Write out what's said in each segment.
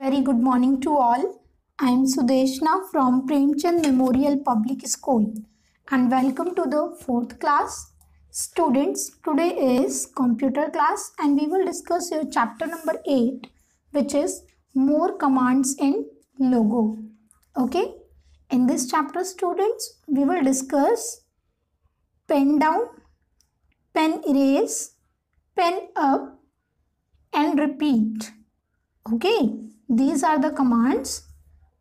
Very good morning to all. I am Sudeshna from Premchand Memorial Public School and welcome to the 4th class. Students, today is computer class and we will discuss your chapter number 8, which is more commands in Logo. Okay, in this chapter students, we will discuss pen down, pen erase, pen up and repeat. Okay, these are the commands.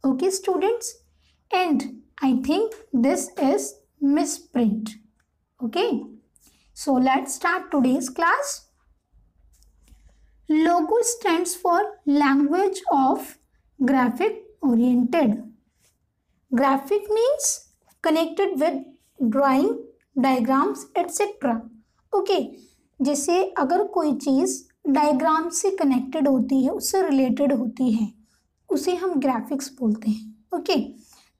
Okay students, and I think this is misprint. Okay, so let's start today's class. Logo stands for language of graphic oriented. Graphic means connected with drawing, diagrams etc. Okay, जैसे अगर कोई चीज़ diagram से connected होती है, उससे related होती है, उसे हम ग्राफिक्स बोलते हैं. ओके,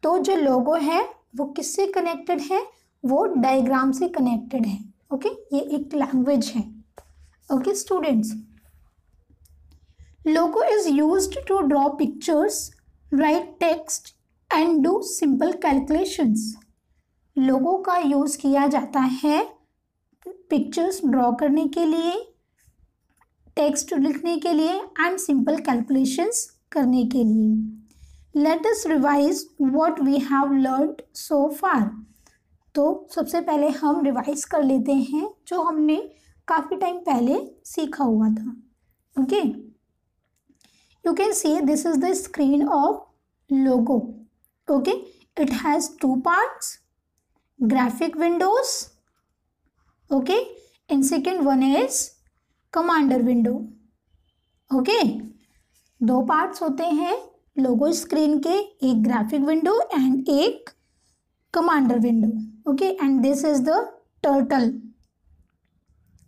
तो जो लोगो है वो किससे कनेक्टेड है? वो डायग्राम से कनेक्टेड है. ओके, ये एक लैंग्वेज है. Okay students, Logo is used to draw pictures, write text and do simple calculations. Logo का यूज किया जाता है पिक्चर्स ड्रॉ करने के लिए, टेक्स्ट लिखने के लिए एंड सिंपल कैलकुलेशंस करने के लिए. Let us revise what we have learned so far. तो सबसे पहले हम रिवाइज कर लेते हैं जो हमने काफ़ी टाइम पहले सीखा हुआ था. Okay, you can see this is the screen of logo. Okay, it has 2 parts, graphic windows. Okay, and second one is commander window. Okay, 2 parts होते हैं लोगो स्क्रीन के, एक ग्राफिक विंडो एंड एक commander window. Okay, and this is the turtle.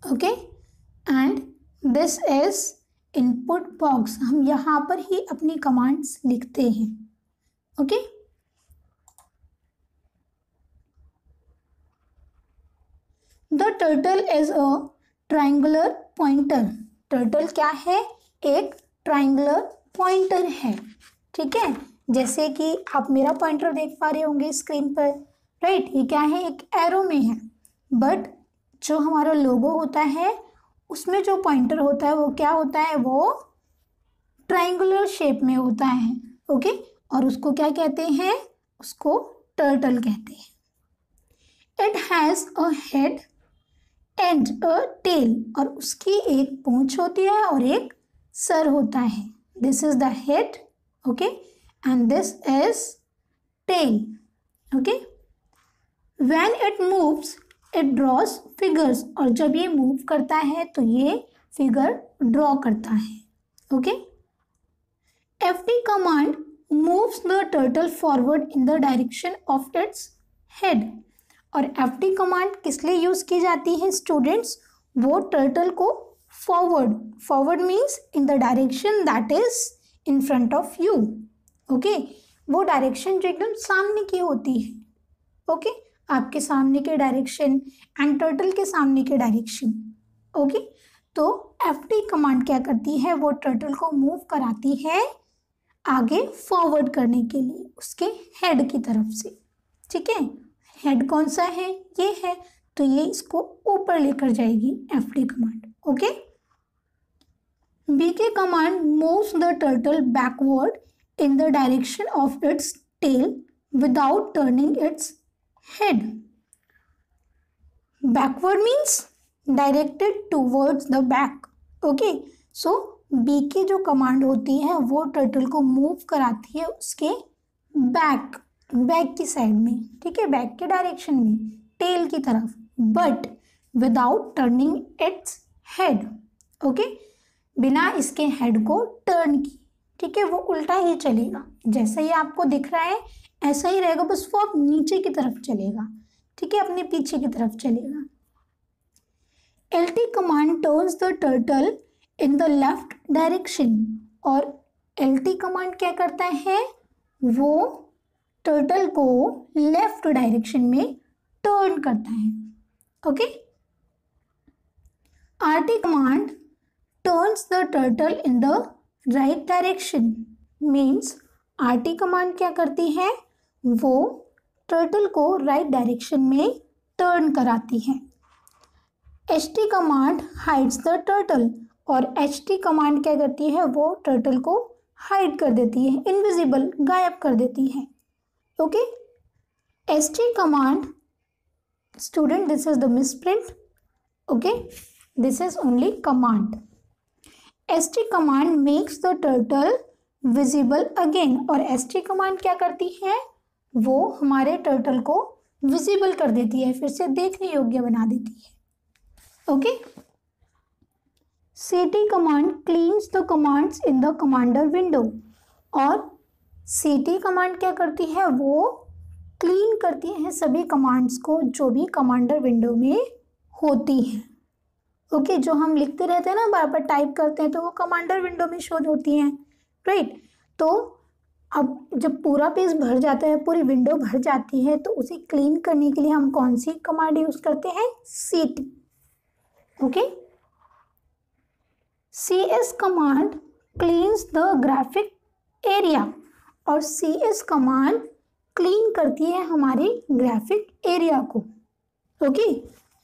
Okay, and this is input box. हम यहाँ पर ही अपनी commands लिखते हैं. Okay, the turtle is a triangular pointer. Turtle क्या है? एक ट्राइंगुलर पॉइंटर है. ठीक है, जैसे कि आप मेरा पॉइंटर देख पा रहे होंगे स्क्रीन पर. राइट, ये क्या है? एक एरो में है. बट जो हमारा लोगो होता है उसमें जो पॉइंटर होता है वो क्या होता है? वो ट्राइंगुलर शेप में होता है. ओके, और उसको क्या कहते हैं? उसको टर्टल कहते हैं. It has a head and a tail. और उसकी एक पूंछ होती है और एक सर होता है. This is the head. Okay, and this is tail. Okay, when it moves it draws figures. और जब ये मूव करता है तो ये फिगर ड्रॉ करता है. Okay, FT command moves the turtle forward in the direction of its head. और एफटी कमांड किस लिए यूज की जाती है स्टूडेंट्स? वो टर्टल को forward means in the direction that is in front of you. Okay, वो डायरेक्शन जो एकदम सामने की होती है. ओके, आपके सामने के डायरेक्शन एंड टर्टल के सामने के डायरेक्शन. ओके, तो एफटी कमांड क्या करती है? वो टर्टल को मूव कराती है आगे फॉरवर्ड करने के लिए उसके हेड की तरफ से. ठीक है, हेड कौन सा है? ये है, तो ये इसको ऊपर लेकर जाएगी FD command. Okay, BK command moves the turtle backward in the direction of its tail without turning its head. Backward means directed towards the back. Okay, so BK जो कमांड होती है वो टर्टल को मूव कराती है उसके back की side में. ठीक है, बैक के डायरेक्शन में, टेल की तरफ, but without turning its head. Okay, बिना इसके हेड को टर्न की. ठीक है, वो उल्टा ही चलेगा. जैसा ही आपको दिख रहा है ऐसा ही रहेगा, बस वो अब नीचे की तरफ चलेगा. ठीक है, अपने पीछे की तरफ चलेगा. LT command turns the turtle in the left direction. और एलटी कमांड क्या करता है? वो टर्टल को लेफ्ट डायरेक्शन में टर्न करता है. Okay, RT command turns the turtle in the right direction. Means RT command क्या करती है, वो टर्टल को राइट डायरेक्शन में टर्न कराती है। HT command hides the turtle, और HT कमांड क्या करती है, वो टर्टल को हाइड कर देती है, इनविजिबल, गायब कर देती है। Okay, ST command, student this is the misprint, okay, this is only command. ST command makes the turtle visible again, और ST कमांड क्या करती है, वो हमारे टर्टल को विजिबल कर देती है, फिर से देखने योग्य बना देती है। Okay, CT command cleans the commands in the commander window, और CT कमांड क्या करती है, वो क्लीन करती है सभी कमांड्स को जो भी कमांडर विंडो में होती हैं। ओके, जो हम लिखते रहते हैं ना, बार बार टाइप करते हैं, तो वो कमांडर विंडो में शो होती हैं, राइट। तो अब जब पूरा पेज भर जाता है, पूरी विंडो भर जाती है, तो उसे क्लीन करने के लिए हम कौन सी कमांड यूज करते हैं, CT। Okay, CS command cleans the graphic area, और CS कमांड क्लीन करती है हमारे ग्राफिक एरिया को। ओके,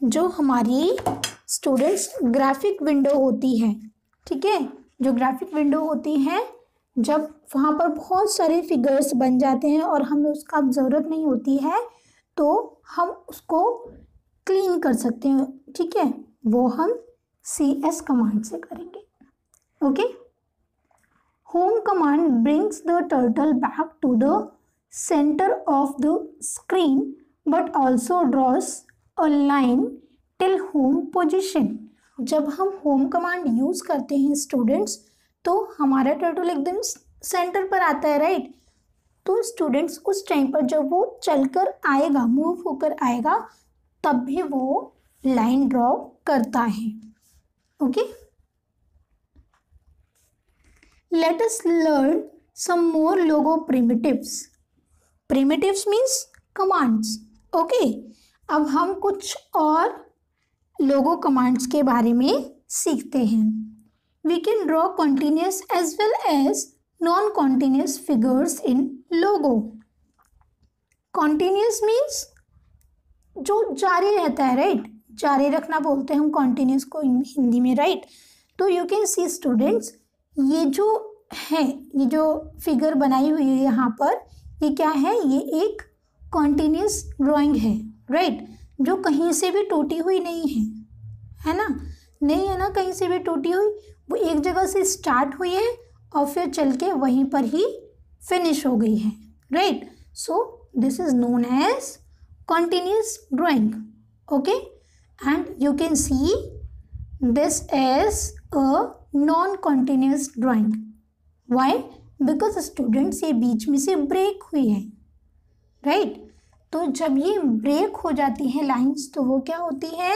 जो हमारी स्टूडेंट्स ग्राफिक विंडो होती है, ठीक है, जो ग्राफिक विंडो होती है, जब वहाँ पर बहुत सारे फिगर्स बन जाते हैं और हमें उसका अब ज़रूरत नहीं होती है, तो हम उसको क्लीन कर सकते हैं, ठीक है, वो हम CS कमांड से करेंगे। Okay, home command brings the turtle back to the centre of the screen but also draws a line till home position. जब हम होम कमांड यूज करते हैं स्टूडेंट्स, तो हमारा टर्टल एकदम सेंटर पर आता है, राइट। तो स्टूडेंट्स उस टाइम पर जब वो चलकर आएगा, मूव होकर आएगा, तब भी वो लाइन ड्रॉ करता है। Okay, let us learn some more Logo primitives. Primitives means commands. Okay, अब हम कुछ और लोगो कमांड्स के बारे में सीखते हैं। We can draw continuous as well as non-continuous figures in logo. Continuous means जो जारी रहता है, राइट, जारी रखना बोलते हैं हम continuous को हिंदी में, राइट। तो you can see students, ये जो है, ये जो फिगर बनाई हुई है यहाँ पर, ये क्या है, ये एक continuous drawing है, राइट, जो कहीं से भी टूटी हुई नहीं है ना, नहीं है ना, कहीं से भी टूटी हुई, वो एक जगह से स्टार्ट हुई है और फिर चल के वहीं पर ही फिनिश हो गई है, right. So this is known as continuous drawing. Okay, and you can see this as a non continuous drawing. Why? Because students ये बीच में से ब्रेक हुई है, राइट। तो जब ये ब्रेक हो जाती है लाइंस, तो वो क्या होती है,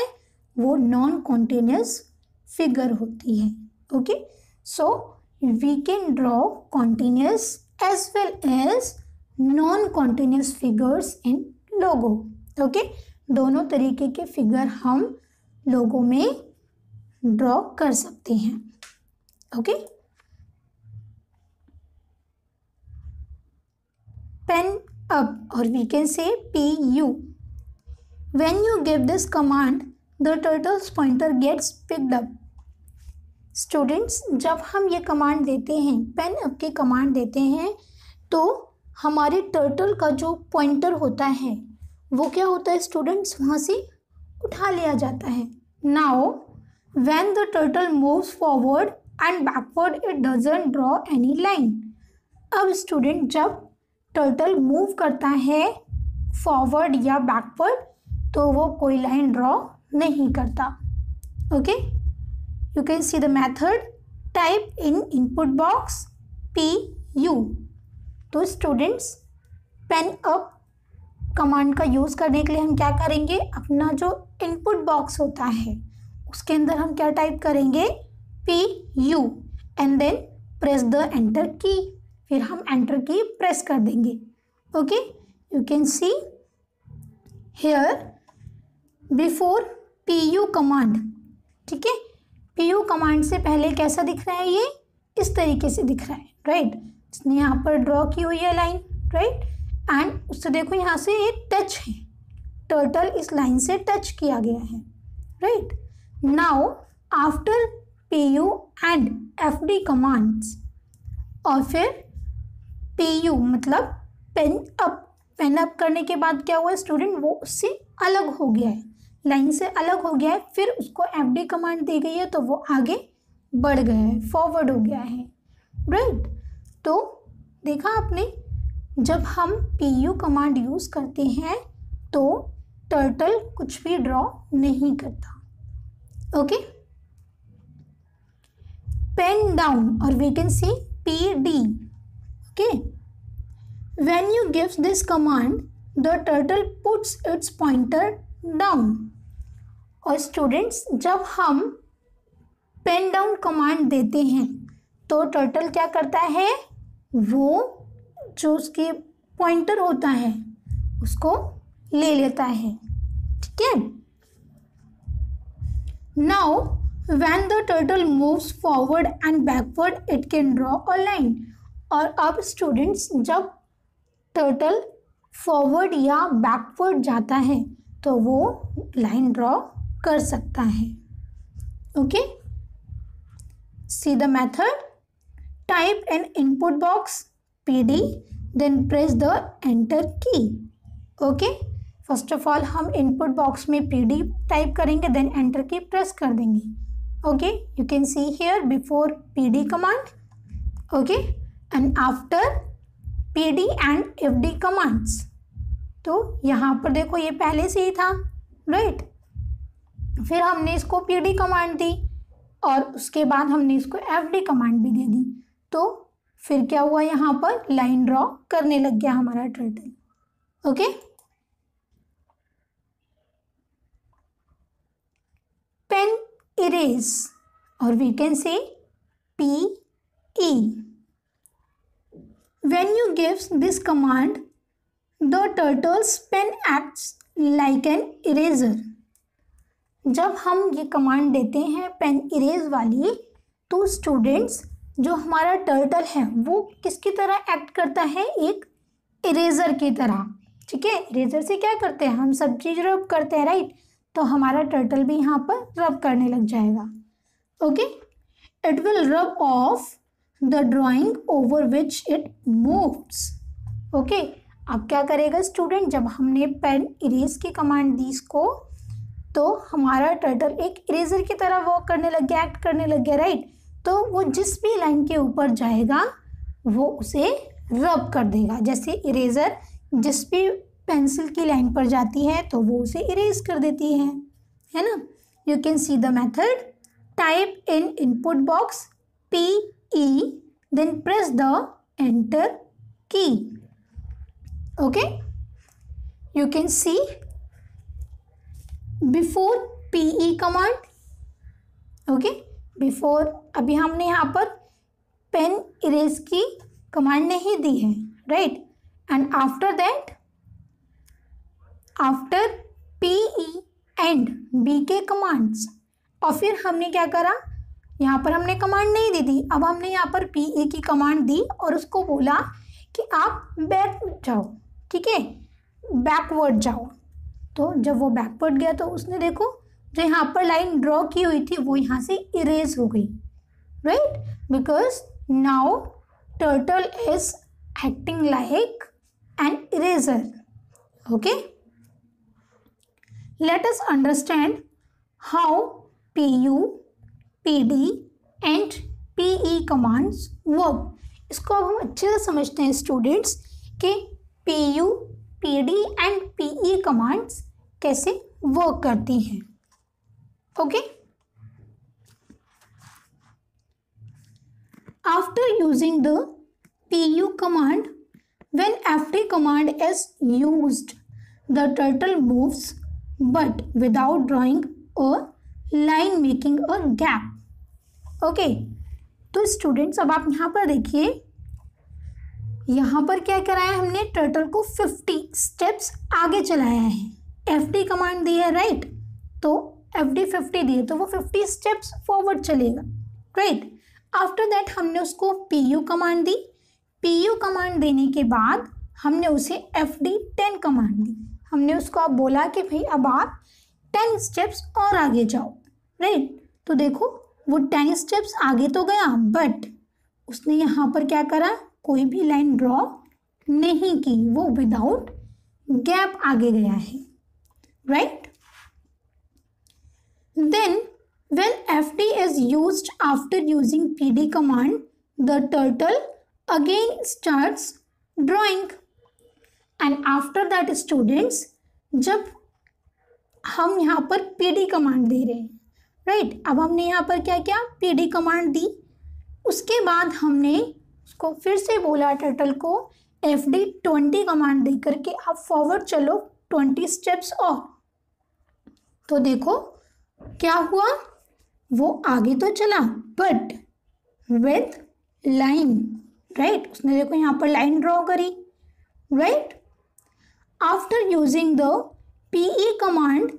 वो नॉन कंटिन्यूस फिगर होती है। Okay, so we can draw continuous as well as non-continuous figures in logo. Okay, दोनों तरीके के फिगर हम लोगो में ड्रॉ कर सकते हैं। Okay, pen up, or we can say PU. When you give this command, the turtle's pointer gets picked up. Students, जब हम ये कमांड देते हैं, पेन अप की कमांड देते हैं, तो हमारे टर्टल का जो पॉइंटर होता है वो क्या होता है स्टूडेंट्स, वहाँ से उठा लिया जाता है। Now when the turtle moves forward and backward, it doesn't draw any line. अब स्टूडेंट, जब टर्टल मूव करता है फॉरवर्ड या बैकवर्ड, तो वो कोई लाइन ड्रॉ नहीं करता। Okay, you can see the method, type in input box PU। तो स्टूडेंट्स, पेन अप कमांड का यूज़ करने के लिए हम क्या करेंगे, अपना जो इनपुट बॉक्स होता है उसके अंदर हम क्या टाइप करेंगे, PU, and then press the enter key, फिर हम एंटर की प्रेस कर देंगे। Okay, you can see here before PU command, ठीक है। PU कमांड से पहले कैसा दिख रहा है, ये इस तरीके से दिख रहा है, राइट। इसने यहाँ पर ड्रॉ की हुई है लाइन, राइट, एंड उससे देखो यहाँ से ये टच है, टर्टल इस लाइन से टच किया गया है, right. Now after PU and FD commands, और फिर PU मतलब पेन अप करने के बाद क्या हुआ स्टूडेंट, वो उससे अलग हो गया है, लाइन से अलग हो गया है, फिर उसको FD कमांड दी गई है तो वो आगे बढ़ गया है, फॉरवर्ड हो गया है, राइट। तो देखा आपने, जब हम PU कमांड यूज़ करते हैं तो टर्टल कुछ भी ड्रॉ नहीं करता, ओके। पेन डाउन, और we can see PD, okay. When you give this command, the turtle puts its pointer down. और स्टूडेंट्स जब हम पेन डाउन कमांड देते हैं तो टर्टल क्या करता है, वो जो उसकी पॉइंटर होता है उसको ले लेता है, ठीक है। Now when the turtle moves forward and backward, it can draw a line. और अब स्टूडेंट्स जब टर्टल फॉरवर्ड या बैकवर्ड जाता है तो वो लाइन ड्रॉ कर सकता है, okay. See the method, type an input box PD, then press the enter key, okay. First of all हम इनपुट बॉक्स में PD टाइप करेंगे, देन एंटर की प्रेस कर देंगे, okay. You can see here before PD command, okay, and after PD and FD commands. तो यहाँ पर देखो ये पहले से ही था, राइट, फिर हमने इसको PD कमांड दी और उसके बाद हमने इसको FD कमांड भी दे दी, तो फिर क्या हुआ, यहाँ पर लाइन ड्रॉ करने लग गया हमारा टर्टल, ओके। पेन इरेज, और we can say PE. When you give this command, the turtle's pen acts like an eraser. जब हम ये कमांड देते हैं पेन इरेज वाली, तो स्टूडेंट्स जो हमारा टर्टल है वो किसकी तरह एक्ट करता है, एक इरेजर की तरह, ठीक है। इरेजर से क्या करते हैं, हम सब चीज़ रब करते हैं, राइट, तो हमारा टर्टल भी यहाँ पर रब करने लग जाएगा, okay. It will rub off the drawing over which it moves, okay. अब क्या करेगा स्टूडेंट, जब हमने पेन इरेज की कमांड दी इसको, तो हमारा टर्टल एक इरेजर की तरह वर्क करने लग गया, एक्ट करने लग गया, राइट। तो वो जिस भी लाइन के ऊपर जाएगा वो उसे रब कर देगा, जैसे इरेजर जिस भी पेंसिल की लाइन पर जाती है तो वो उसे इरेज कर देती है ना। You can C the method, type in input box PE, then press the enter key, okay. You can see before PE command, okay, before अभी हमने यहाँ पर पेन इरेज की कमांड नहीं दी है, right, and after that after PE and BK commands, और फिर हमने क्या करा, यहाँ पर हमने कमांड नहीं दी थी, अब हमने यहाँ पर PE की कमांड दी और उसको बोला कि आप बैक जाओ, ठीक है, बैकवर्ड जाओ। तो जब वो बैकवर्ड गया तो उसने देखो जो यहाँ पर लाइन ड्रॉ की हुई थी वो यहाँ से इरेज हो गई, right, because now turtle is acting like an eraser, okay. Let us understand how PU, PD and PE commands work. इसको अब हम अच्छे से समझते हैं स्टूडेंट्स कि PU, PD and PE commands कैसे वर्क करती हैं, okay. After using the PU command, when FD command is used, the turtle moves but without drawing a line, making a gap, okay. तो स्टूडेंट्स अब आप यहाँ पर देखिए, यहाँ पर क्या कराया हमने, टर्टल को 50 स्टेप्स आगे चलाया है, FD कमांड दी है, राइट, तो FD 50 दी है तो वो 50 स्टेप्स फॉरवर्ड चलेगा, राइट। आफ्टर दैट हमने उसको PU कमांड दी, PU कमांड देने के बाद हमने उसे FD10 कमांड दी। हमने उसको अब बोला कि भाई अब आप 10 स्टेप्स और आगे जाओ, राइट। तो देखो वो 10 स्टेप्स आगे तो गया, बट उसने यहाँ पर क्या करा, कोई भी लाइन ड्रॉ नहीं की, वो विदाउट गैप आगे गया है, right. Then when FD is used after using PD command, the turtle again starts drawing, and after that students, जब हम यहाँ पर PD कमांड दे रहे हैं, राइट, अब हमने यहाँ पर क्या किया, PD कमांड दी, उसके बाद हमने उसको फिर से बोला टर्टल को FD20 कमांड दे करके आप फॉरवर्ड चलो 20 स्टेप्स और। तो देखो क्या हुआ, वो आगे तो चला बट विथ लाइन, राइट। उसने देखो यहाँ पर लाइन ड्रॉ करी, right. After using the PE command,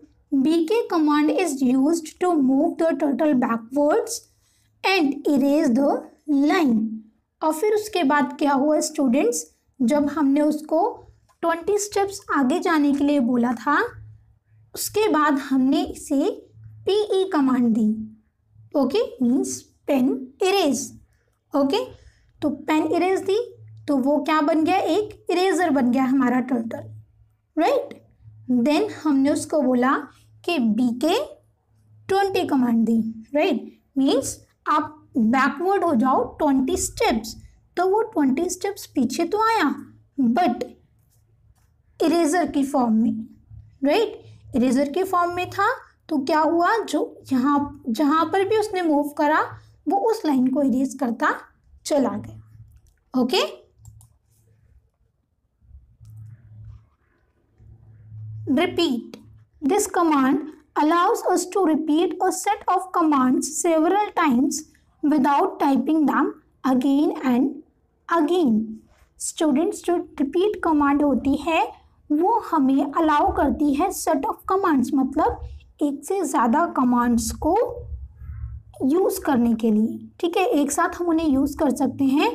BK command is used to move the turtle backwards and erase the line. और फिर उसके बाद क्या हुआ स्टूडेंट्स, जब हमने उसको 20 स्टेप्स आगे जाने के लिए बोला था, उसके बाद हमने इसे PE कमांड दी, okay, means pen erase, okay. तो पेन इरेज दी तो वो क्या बन गया, एक इरेजर बन गया हमारा टर्टल, राइट। देन हमने उसको बोला कि BK20 कमांड दी, राइट, मीन्स आप बैकवर्ड हो जाओ 20 स्टेप्स। तो वो 20 स्टेप्स पीछे तो आया बट इरेजर की फॉर्म में, राइट, इरेजर के फॉर्म में था। तो क्या हुआ, जो जहाँ पर भी उसने मूव करा वो उस लाइन को इरेज करता चला गया, okay. Repeat, this command allows us to repeat a set of commands several times without typing them again and again. Students, जो repeat command होती है वो हमें allow करती है set of commands, मतलब एक से ज़्यादा कमांड्स को यूज़ करने के लिए, ठीक है। एक साथ हम उन्हें यूज़ कर सकते हैं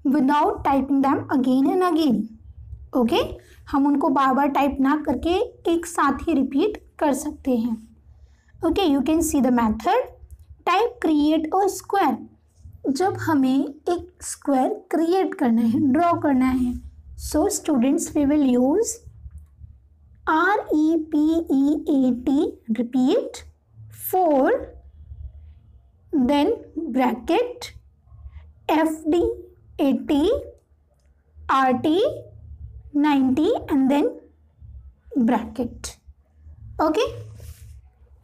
without typing them again and again, okay. हम उनको बार बार टाइप ना करके एक साथ ही रिपीट कर सकते हैं, okay. You can C the method. Type create a square, जब हमें एक स्क्वायर क्रिएट करना है, ड्रॉ करना है, so students we will use REPEAT, repeat, 4, then bracket, FD80, RT90 and then bracket, okay.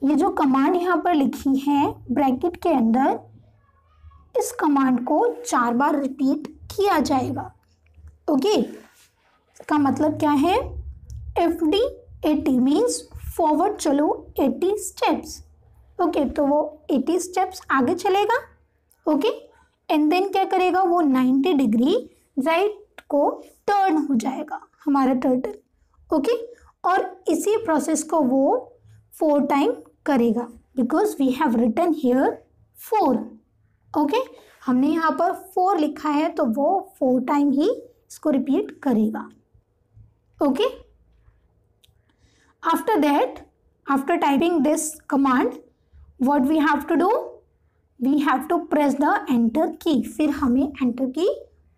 ये जो कमांड यहाँ पर लिखी है ब्रैकेट के अंदर, इस कमांड को 4 बार रिपीट किया जाएगा, ओके। इसका मतलब क्या है, FD80 मीन्स फॉरवर्ड चलो 80 स्टेप्स, ओके। तो वो 80 स्टेप्स आगे चलेगा, ओके। एंड देन क्या करेगा, वो 90 डिग्री राइट को टर्न हो जाएगा हमारा टर्टल, ओके। और इसी प्रोसेस को वो 4 टाइम करेगा, because we have written here 4, okay. हमने यहाँ पर 4 लिखा है तो वो 4 टाइम ही इसको रिपीट करेगा, okay. After that, after typing this command, what we have to do? We have to press the enter key. फिर हमें enter की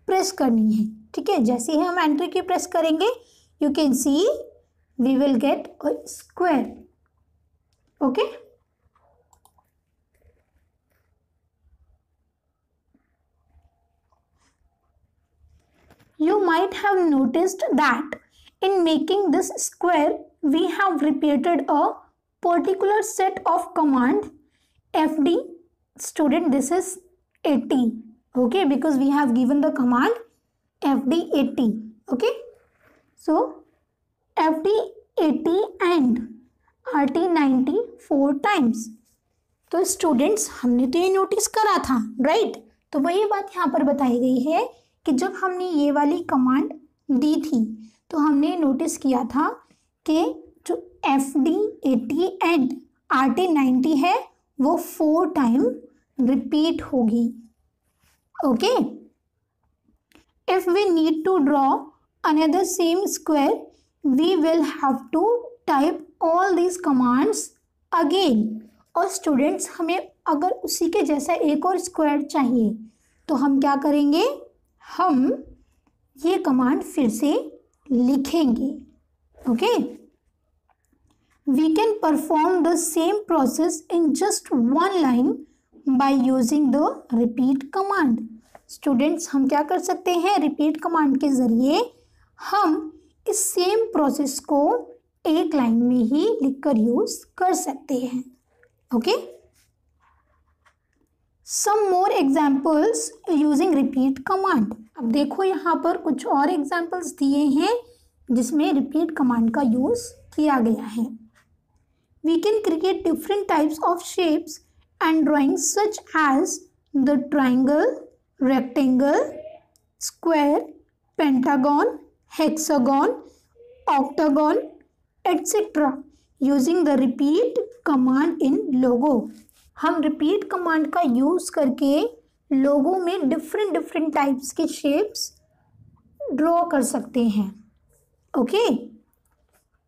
प्रेस करनी है, ठीक है। जैसे ही हम enter की प्रेस करेंगे, you can see we will get a square, okay. You might have noticed that in making this square, we have repeated a particular set of command FD. Student, this is 80, okay, because we have given the command FD80, okay. So FD80 and RT90 4 times. तो students हमने तो ये notice करा था, right. तो वही बात यहाँ पर बताई गई है कि जब हमने ये वाली कमांड दी थी तो हमने नोटिस किया था कि जो FD80 एंड RT90 है वो 4 टाइम रिपीट होगी, okay. If we need to draw another same square, we will have to type all these commands again. और स्टूडेंट्स हमें अगर उसी के जैसा एक और स्क्वायर चाहिए तो हम क्या करेंगे, हम ये कमांड फिर से लिखेंगे. Okay, we can perform the same process in just one line by using the repeat command. Students हम क्या कर सकते हैं, रिपीट कमांड के जरिए हम इस सेम प्रोसेस को एक लाइन में ही लिखकर यूज कर सकते हैं. Okay, some more examples using repeat command. अब देखो यहाँ पर कुछ और एग्जाम्पल्स दिए हैं जिसमें रिपीट कमांड का यूज किया गया है. We can create different types of shapes and drawings such as the triangle, rectangle, square, pentagon, hexagon, octagon, etc. using the repeat command in logo. हम repeat command का use करके लोगो में different types के shapes draw कर सकते हैं. Okay,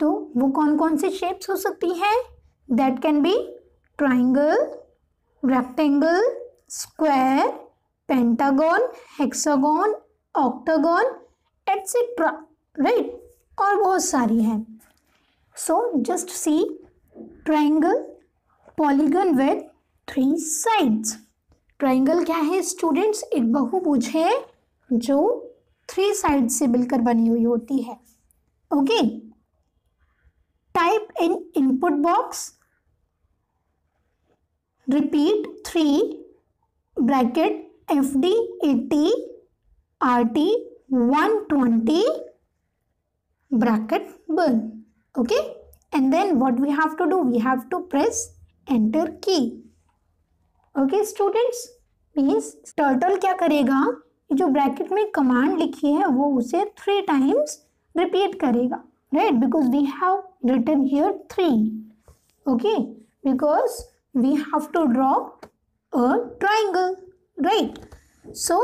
तो वो कौन कौन से शेप्स हो सकती हैं? That can be triangle, rectangle, square, pentagon, hexagon, octagon, etcetera, right, और बहुत सारी हैं. So just see triangle, polygon with 3 sides. Triangle क्या है स्टूडेंट्स? एक बहुभुज है जो 3 साइड से मिलकर बनी हुई होती है. Okay, type in input box, repeat 3 bracket FD 80 RT 120 bracket burn. Okay, and then what we have to do, we have to press enter key. Okay students, means turtle क्या करेगा, ये जो ब्रैकेट में कमांड लिखी है वो उसे 3 times repeat करेगा, right? Because we have written here 3. Okay, because we have to draw a triangle, right? So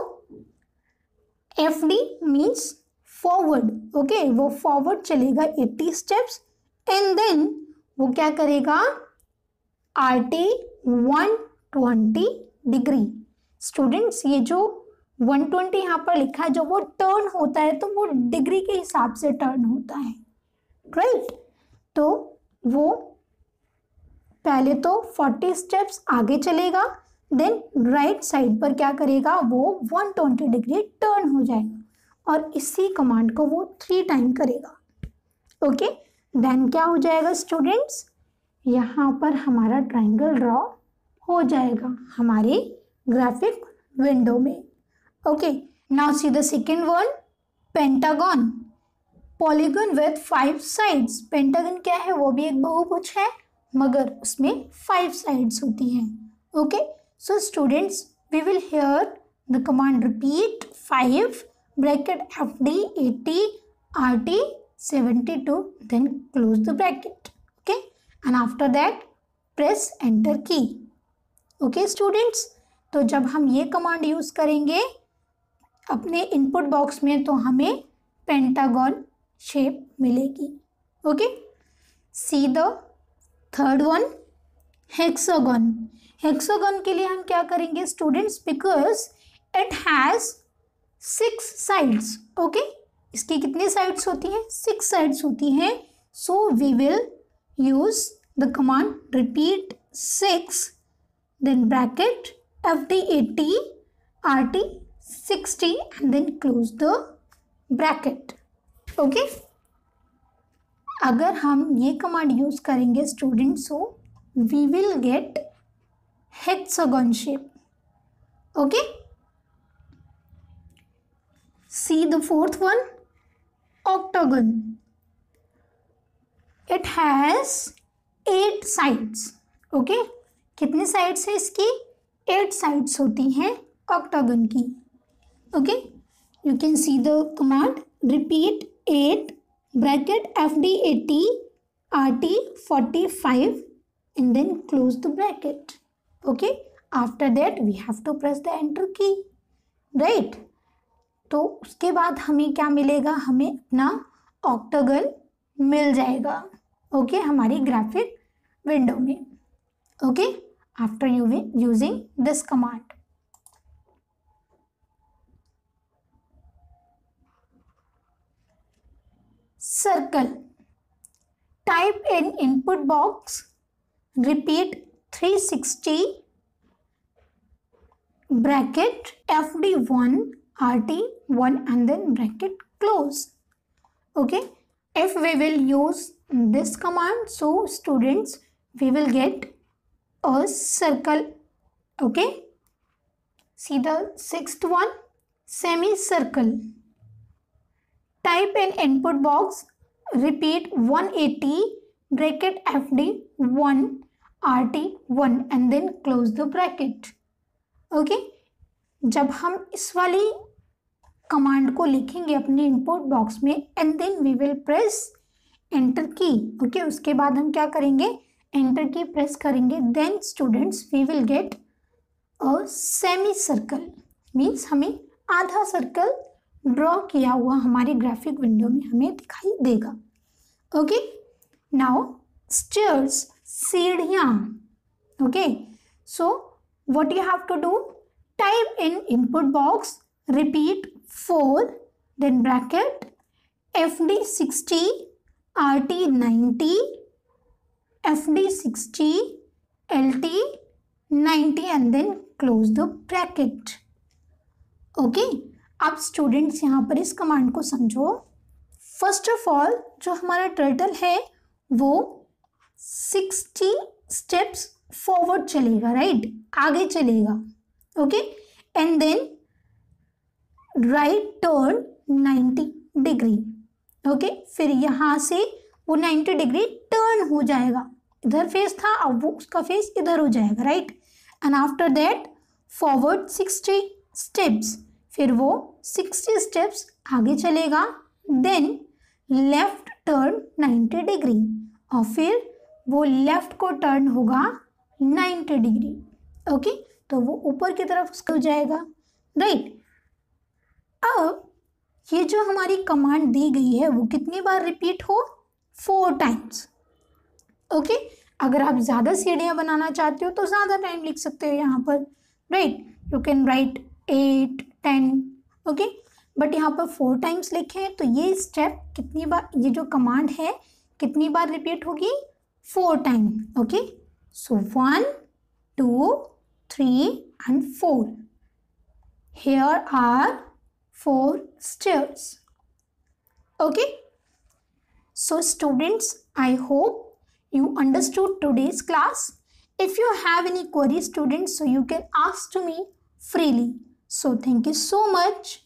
FD means forward. Okay, वो forward चलेगा 80 steps and then वो क्या करेगा, RT 120 डिग्री. स्टूडेंट्स ये जो 120 यहाँ पर लिखा है, जो वो टर्न होता है तो वो डिग्री के हिसाब से टर्न होता है, राइट? तो वो पहले तो 40 स्टेप्स आगे चलेगा, देन राइट साइड पर क्या करेगा, वो 120 डिग्री टर्न हो जाएगा और इसी कमांड को वो 3 टाइम करेगा. ओके, देन क्या हो जाएगा स्टूडेंट्स, यहाँ पर हमारा ट्राइंगल ड्रॉ हो जाएगा हमारे ग्राफिक विंडो में. Okay, now see the second one, pentagon, polygon with 5 sides. Pentagon क्या है, वो भी एक बहुभुज है मगर उसमें 5 साइड्स होती हैं. Okay, so students, we will hear the command repeat 5 bracket FD 80 RT 72, then close the bracket. Okay, and after that press enter key. Okay students, तो जब हम ये कमांड यूज करेंगे अपने इनपुट बॉक्स में तो हमें पेंटागन शेप मिलेगी. Okay, see the third one, hexagon. Hexagon के लिए हम क्या करेंगे students, because it has 6 sides. Okay, इसकी कितनी साइड्स होती हैं, 6 साइड्स होती हैं. So we will use the command repeat 6 then bracket FD 80 RT 60 and then close the bracket. Okay, अगर हम ये कमांड यूज करेंगे students, so we will get hexagon shape. Okay, see the fourth one, octagon. It has 8 sides. Okay, कितनी sides है इसकी, 8 sides होती हैं octagon की. Okay, you can see the command repeat 8 bracket FD 80 RT 45 and then close the bracket. Okay, after that we have to press the enter key, right? तो उसके बाद हमें क्या मिलेगा, हमें अपना ऑक्टागन मिल जाएगा, ओके, हमारी ग्राफिक विंडो में, okay, after using this command. Circle, type in input box, repeat 360 bracket fd1 rt1 and then bracket close. Okay, if we will use this command, so students we will get a circle. Okay, see the sixth one, semicircle. Type in input box, repeat 180 bracket fd1 rt1 and then close the bracket. Okay, जब हम इस वाली command को लिखेंगे अपने input box में and then we will press enter key, okay, उसके बाद हम क्या करेंगे, एंटर की प्रेस करेंगे, then students we will get a semicircle, means हमें आधा सर्कल ड्रॉ किया हुआ हमारी ग्राफिक विंडो में हमें दिखाई देगा। ओके, नाउ स्टेयर्स, सीढ़ियाँ, okay, so what you have to do, type in input box, repeat 4 then bracket fd60 rt90 fd60 lt90 and then close the bracket. Okay, अब students यहाँ पर इस कमांड को समझो। फर्स्ट ऑफ ऑल जो हमारा turtle है वो 60 स्टेप्स फॉरवर्ड चलेगा, राइट, आगे चलेगा, okay, and then right turn 90 degree, okay, फिर यहाँ से वो 90 डिग्री टर्न हो जाएगा, इधर फेस था अब वो उसका फेस इधर हो जाएगा, right, and after that forward 60 steps, फिर वो 60 स्टेप्स आगे चलेगा, देन लेफ्ट टर्न 90 डिग्री और फिर वो लेफ्ट को टर्न होगा 90 डिग्री, ओके, तो वो ऊपर की तरफ उसको जाएगा, राइट। अब ये जो हमारी कमांड दी गई है वो कितनी बार रिपीट हो, 4 टाइम्स, ओके। अगर आप ज़्यादा सीढ़ियाँ बनाना चाहते हो तो ज़्यादा टाइम लिख सकते हो यहाँ पर, right, you can write 8 10, okay, but यहाँ पर 4 टाइम्स लिखे हैं, तो ये स्टेप कितनी बार, ये जो कमांड है कितनी बार रिपीट होगी, 4 time, okay. So 1, 2, 3 and 4. Here are 4 stairs. Okay. So students, I hope you understood today's class. If you have any queries, students, so you can ask to me freely. So thank you so much.